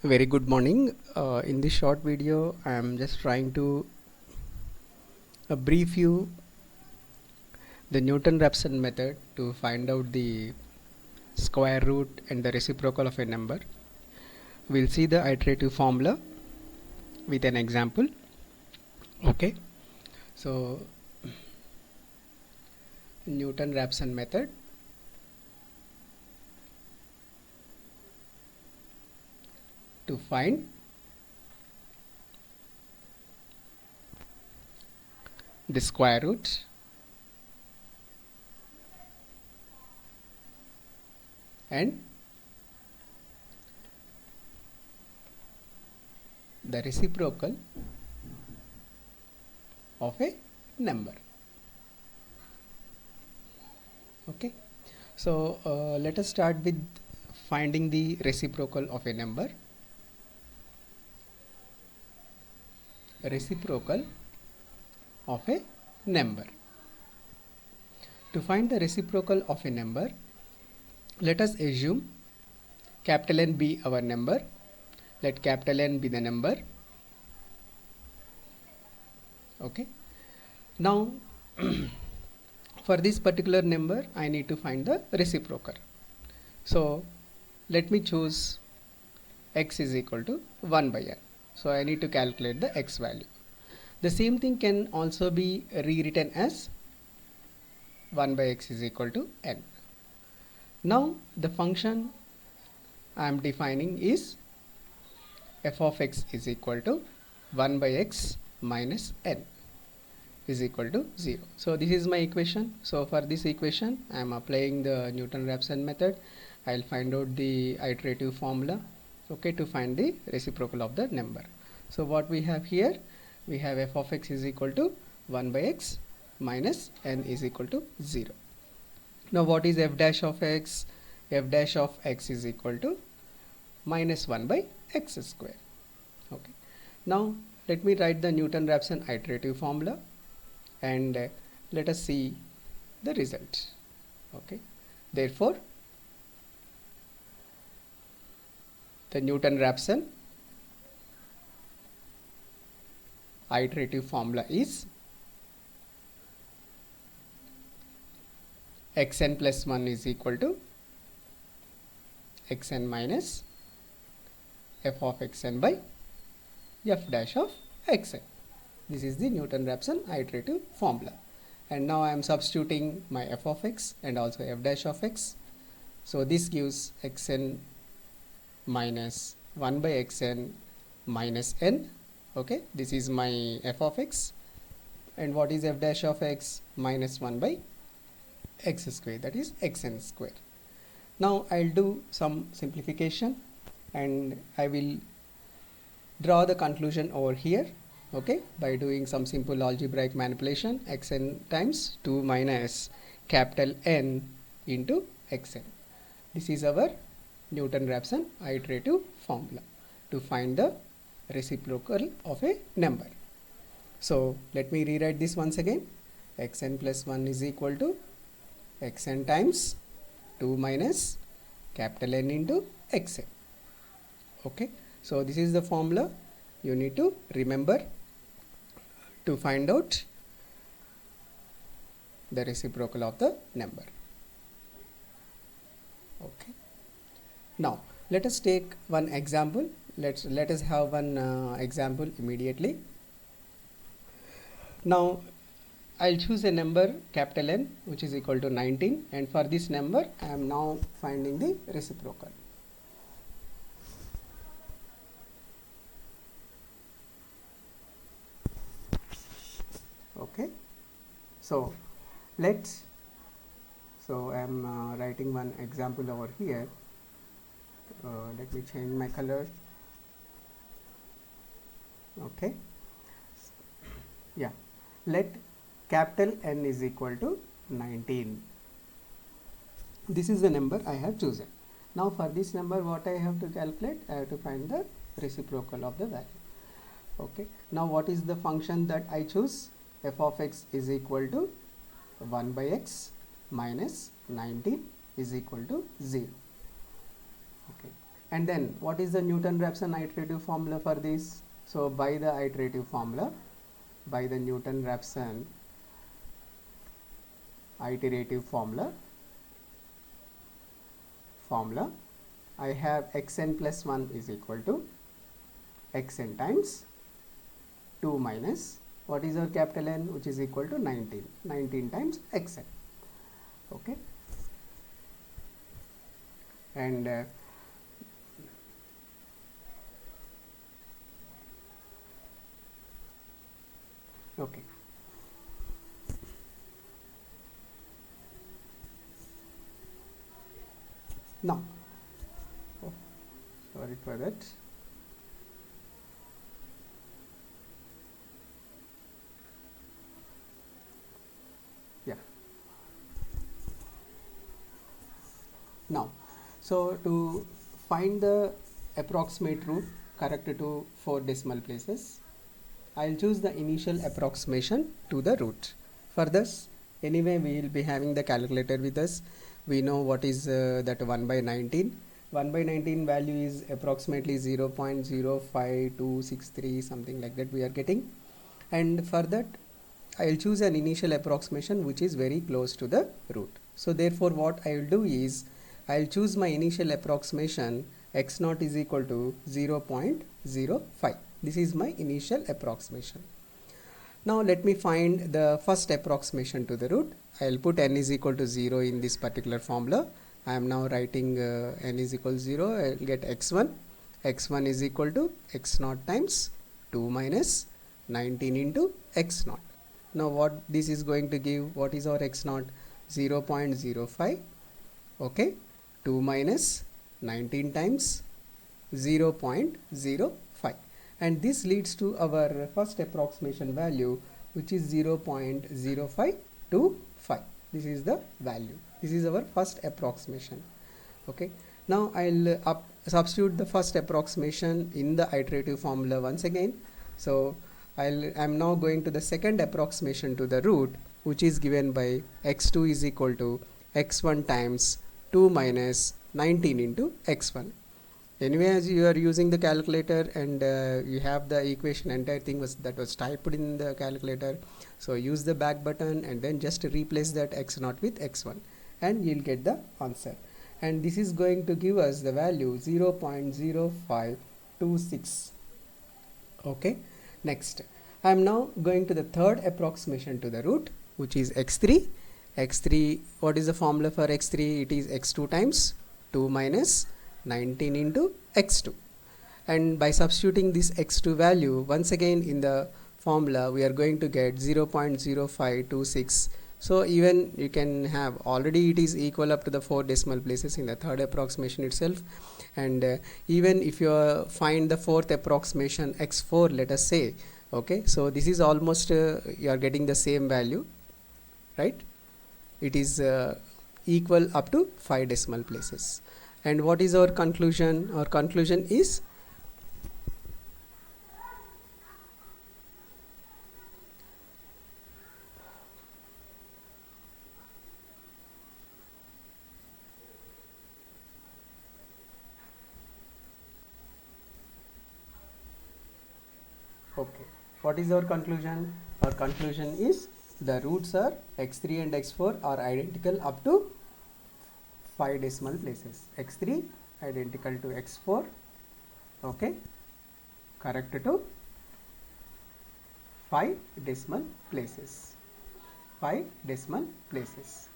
Very good morning. In this short video, I am just trying to brief you the Newton-Raphson method to find out the square root and the reciprocal of a number. We'll see the iterative formula with an example. Okay, so Newton-Raphson method. To find the square root and the reciprocal of a number. Okay, so let us start with finding the reciprocal of a number. Reciprocal of a number. To find the reciprocal of a number, let us assume capital N be our number. Let capital N be the number. Okay. Now, for this particular number, I need to find the reciprocal. So, let me choose x is equal to 1 by n. So, I need to calculate the x value. The same thing can also be rewritten as 1 by x is equal to n. Now, the function I am defining is f of x is equal to 1 by x minus n is equal to 0. So, this is my equation. So, for this equation, I am applying the Newton-Raphson method. I will find out the iterative formula, okay, to find the reciprocal of the number. So, what we have here, we have f of x is equal to 1 by x minus n is equal to 0. Now, what is f dash of x? F dash of x is equal to minus 1 by x square. Okay. Now, let me write the Newton-Raphson iterative formula and let us see the result. Okay. Therefore, the Newton-Raphson iterative formula is xn plus 1 is equal to xn minus f of xn by f dash of xn. This is the Newton-Raphson iterative formula. And now I am substituting my f of x and also f dash of x. So this gives xn minus 1 by xn minus n. Okay, this is my f of x. And what is f dash of x? Minus 1 by x square, that is xn square. Now I'll do some simplification and I will draw the conclusion over here, okay, by doing some simple algebraic manipulation. Xn times 2 minus capital N into xn. This is our Newton-Raphson iterative formula to find the reciprocal of a number. So let me rewrite this once again. Xn plus 1 is equal to xn times 2 minus capital N into xn. Okay, so this is the formula you need to remember to find out the reciprocal of the number. Okay, now let us take one example. Let us have one example immediately. Now I'll choose a number capital N which is equal to 19, and for this number I am now finding the reciprocal. Okay, so I am writing one example over here. Let me change my color. Okay, yeah, let capital N is equal to 19. This is the number I have chosen. Now for this number, what I have to calculate? I have to find the reciprocal of the value. Okay, now what is the function that I choose? F of x is equal to 1 by x minus 19 is equal to 0. Okay, And then what is the Newton-Raphson iterative formula for this? So by the iterative formula, by the Newton-Raphson iterative formula, I have xn plus 1 is equal to xn times 2 minus what is our capital N, which is equal to 19 times xn. Okay, and okay, now, oh, sorry for that. Yeah, now, so to find the approximate root correct to 4 decimal places, I'll choose the initial approximation to the root. For this, anyway, we will be having the calculator with us. We know what is that 1 by 19. 1 by 19 value is approximately 0.05263, something like that we are getting. And for that, I'll choose an initial approximation which is very close to the root. So therefore, what I will do is, I'll choose my initial approximation x naught is equal to 0.05. This is my initial approximation. Now let me find the first approximation to the root. I'll put n is equal to 0 in this particular formula. I am now writing n is equal to 0. I'll get x1. x1 is equal to x naught times 2 minus 19 into x naught. Now what this is going to give, what is our x naught? 0.05. Okay, 2 minus 19 times 0.05, and this leads to our first approximation value, which is 0.0525. This is the value. This is our first approximation. Okay, now I'll substitute the first approximation in the iterative formula once again. So I'm now going to the second approximation to the root, which is given by x2 is equal to x1 times 2 minus 19 into x1. Anyway, as you are using the calculator and you have the equation, entire thing was typed in the calculator. So use the back button and then just replace that x naught with x1 and you'll get the answer. And this is going to give us the value 0.0526. Okay, next I am now going to the third approximation to the root, which is x3. x3, what is the formula for x3? It is x2 times 2 minus 19 into x2, and by substituting this x2 value once again in the formula, we are going to get 0.0526. So even you can have, already it is equal up to the 4 decimal places in the third approximation itself, and even if you find the fourth approximation x4, let us say, okay, so this is almost you are getting the same value, right? It is equal up to 5 decimal places. And what is our conclusion? Our conclusion is okay. What is our conclusion? Our conclusion is the roots are x3 and x4 are identical up to 5 decimal places. x3 identical to x4, okay, correct to 5 decimal places. 5 decimal places.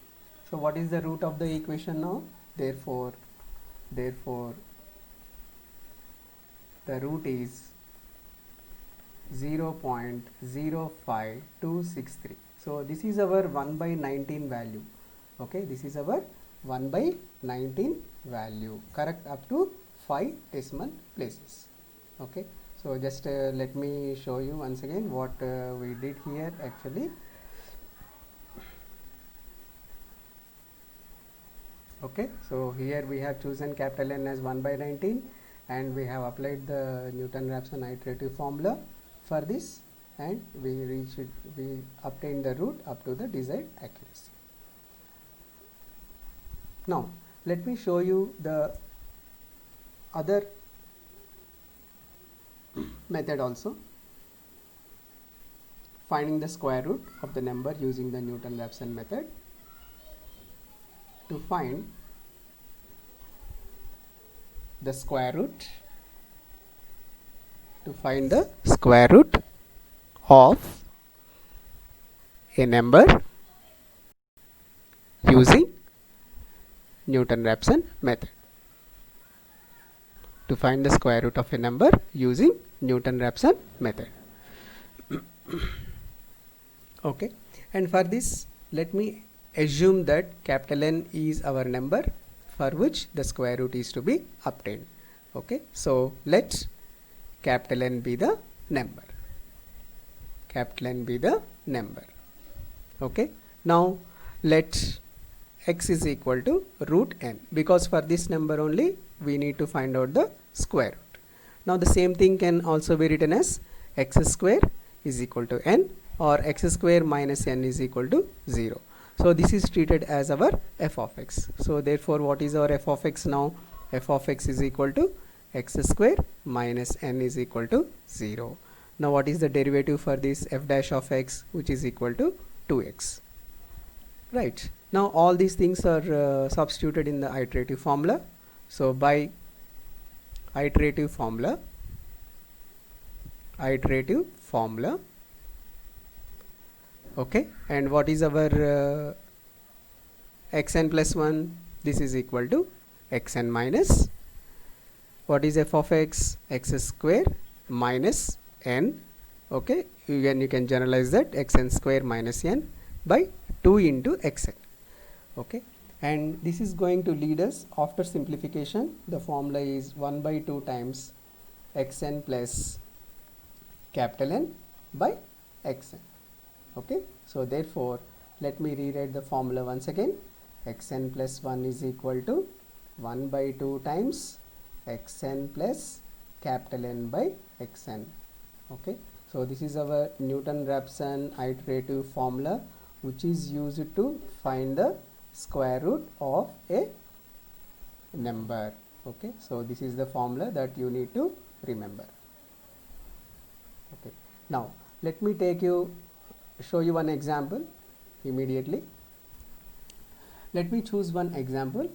So what is the root of the equation now? Therefore the root is 0.05263. So this is our 1 by 19 value. Okay, this is our 1 by 19 value, correct up to 5 decimal places. Okay, so just let me show you once again what we did here actually. Okay, so here we have chosen capital N as 1 by 19 and we have applied the Newton-Raphson iterative formula for this, and we obtained the root up to the desired accuracy. Now let me show you the other method also, finding the square root of the number using the Newton-Raphson method. To find the square root, of a number using Newton-Raphson method. To find the square root of a number using Newton-Raphson method. Okay, and for this let me assume that capital N is our number for which the square root is to be obtained. Okay, so let capital N be the number. Capital N be the number. Okay, now let x is equal to root n, because for this number only we need to find out the square root. Now the same thing can also be written as x square is equal to n, or x square minus n is equal to 0. So this is treated as our f of x. So therefore what is our f of x now? F of x is equal to x square minus n is equal to 0. Now what is the derivative for this f dash of x, which is equal to 2x. Right. Now all these things are substituted in the iterative formula. So by iterative formula, okay, and what is our xn plus 1? This is equal to xn minus, what is f of x? X square minus n. Okay, you can generalize that xn square minus n by 2 into xn. Okay, and this is going to lead us, after simplification, the formula is 1 by 2 times xn plus capital N by xn. Okay, so therefore let me rewrite the formula once again. Xn plus 1 is equal to 1 by 2 times xn plus capital N by xn. Okay, so this is our Newton-Raphson iterative formula, which is used to find the square root of a number. Okay, so this is the formula that you need to remember. Okay, now let me show you one example immediately. Let me choose one example.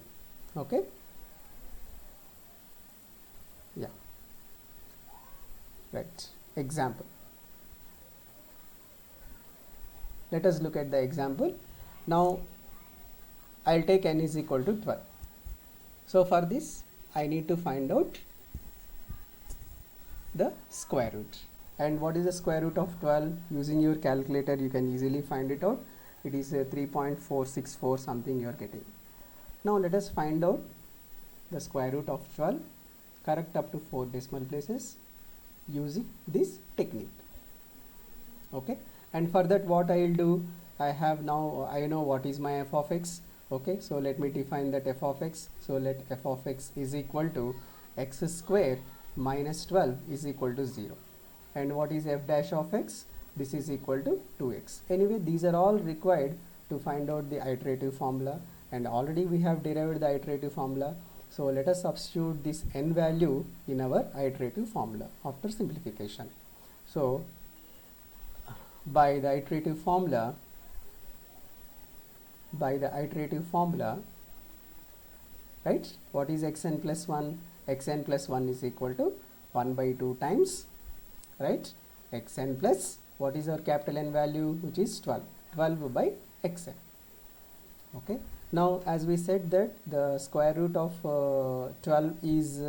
Okay, yeah, right, example. Let us look at the example. Now I'll take n is equal to 12. So for this I need to find out the square root. And what is the square root of 12? Using your calculator you can easily find it out. It is 3.464 something you are getting. Now let us find out the square root of 12, correct up to 4 decimal places using this technique. Okay, and for that what I will do, I know what is my f of x. Okay, so let me define that f of x. So let f of x is equal to x square minus 12 is equal to 0. And what is f dash of x? This is equal to 2x. Anyway, these are all required to find out the iterative formula, and already we have derived the iterative formula. So let us substitute this n value in our iterative formula after simplification. So by the iterative formula, right, what is xn plus 1? Xn plus 1 is equal to 1 by 2 times, right, xn plus, what is our capital N value, which is 12 by xn. Okay, now as we said that the square root of 12 is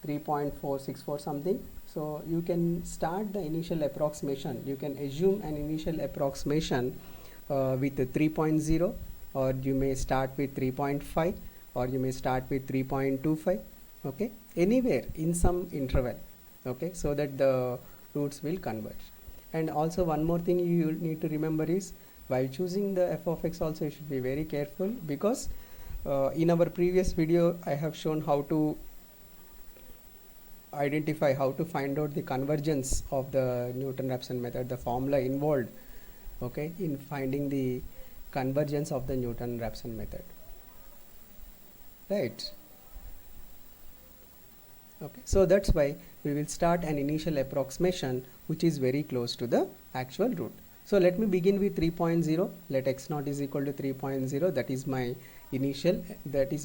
3.464 something. So you can start the initial approximation. You can assume an initial approximation with 3.0, or you may start with 3.5, or you may start with 3.25. Okay, anywhere in some interval. Okay, so that the roots will converge. And also one more thing you need to remember is, while choosing the f of x also you should be very careful, because in our previous video I have shown how to identify, how to find out the convergence of the Newton-Raphson method, the formula involved, okay, in finding the convergence of the Newton-Raphson method, right. Okay, so that's why we will start an initial approximation which is very close to the actual root. So let me begin with 3.0. Let x naught is equal to 3.0. That is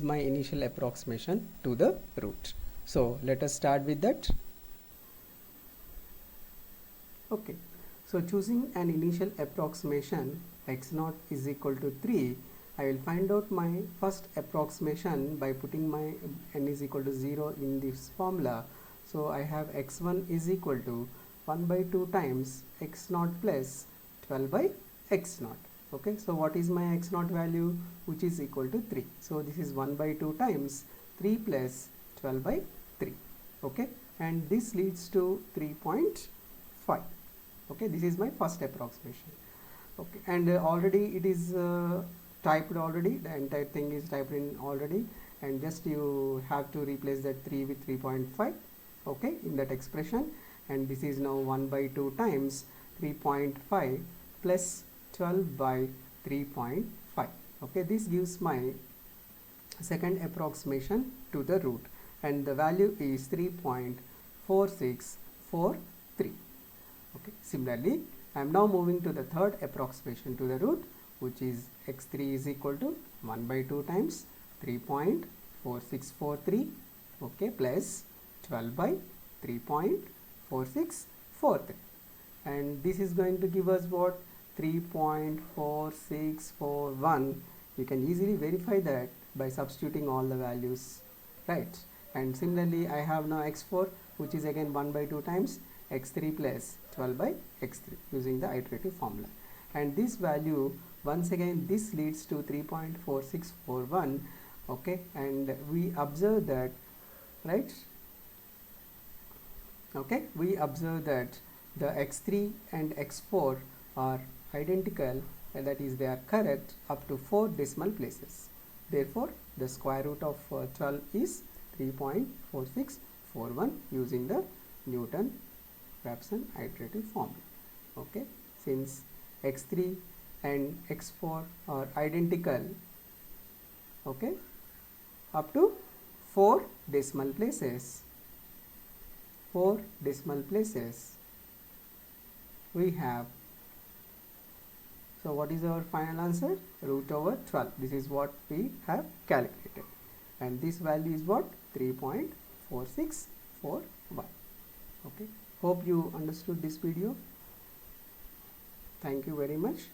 my initial approximation to the root. So let us start with that. Okay, so choosing an initial approximation x naught is equal to 3, I will find out my first approximation by putting my n is equal to 0 in this formula. So I have x1 is equal to 1 by 2 times x naught plus 12 by x naught. Okay, so what is my x naught value, which is equal to 3? So this is 1 by 2 times 3 plus 12 by 3. Okay, and this leads to 3.5. Okay, this is my first approximation. Okay, and already it is typed already, the entire thing is typed in already, and just you have to replace that 3 with 3.5, okay, in that expression. And this is now 1 by 2 times 3.5 plus 12 by 3.5. Okay, this gives my second approximation to the root, and the value is 3.4643. Okay, similarly I am now moving to the third approximation to the root, which is x3 is equal to 1 by 2 times 3.4643, okay, plus 12 by 3.4643, and this is going to give us what, 3.4641. You can easily verify that by substituting all the values, right? And similarly I have now x4, which is again 1 by 2 times x3 plus 12 by x3 using the iterative formula, and this value, once again this leads to 3.4641. okay, and we observe that, right, okay, we observe that the x3 and x4 are identical, and that is they are correct up to 4 decimal places. Therefore the square root of 12 is 3.4641 using the Newton-Raphson iterative formula. Okay, since x3 and x4 are identical, okay, up to 4 decimal places, we have, so what is our final answer? Root over 12. This is what we have calculated, and this value is what, 3.4641. okay, hope you understood this video. Thank you very much.